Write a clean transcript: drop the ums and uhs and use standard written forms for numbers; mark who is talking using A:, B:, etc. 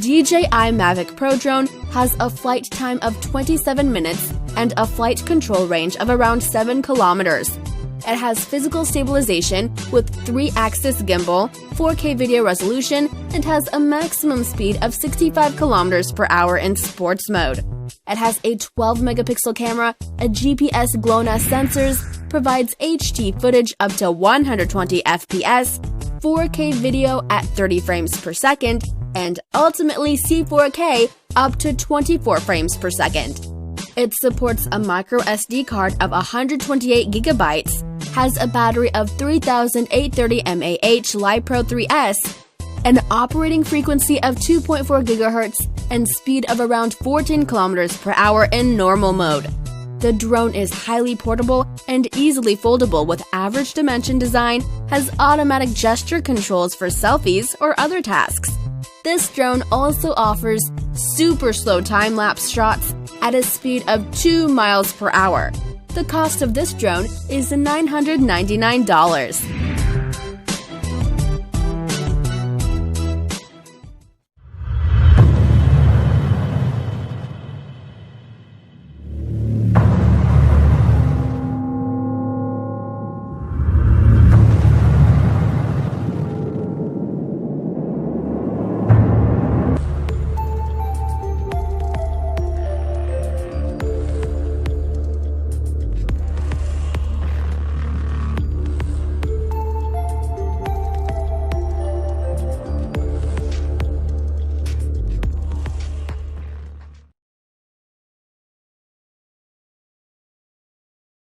A: DJI Mavic Pro drone has a flight time of 27 minutes and a flight control range of around 7 kilometers. It has physical stabilization with 3-axis gimbal, 4K video resolution, and has a maximum speed of 65 kilometers per hour in sports mode. It has a 12-megapixel camera, a GPS GLONASS sensors, provides HD footage up to 120 FPS, 4K video at 30 frames per second, and ultimately C4K up to 24 frames per second. It supports a micro SD card of 128 gigabytes, has a battery of 3830 mAh LiPro 3S, an operating frequency of 2.4 GHz, and speed of around 14 km per hour in normal mode. The drone is highly portable and easily foldable with average dimension design, has automatic gesture controls for selfies or other tasks. This drone also offers super slow time-lapse shots at a speed of 2 miles per hour. The cost of this drone is $999.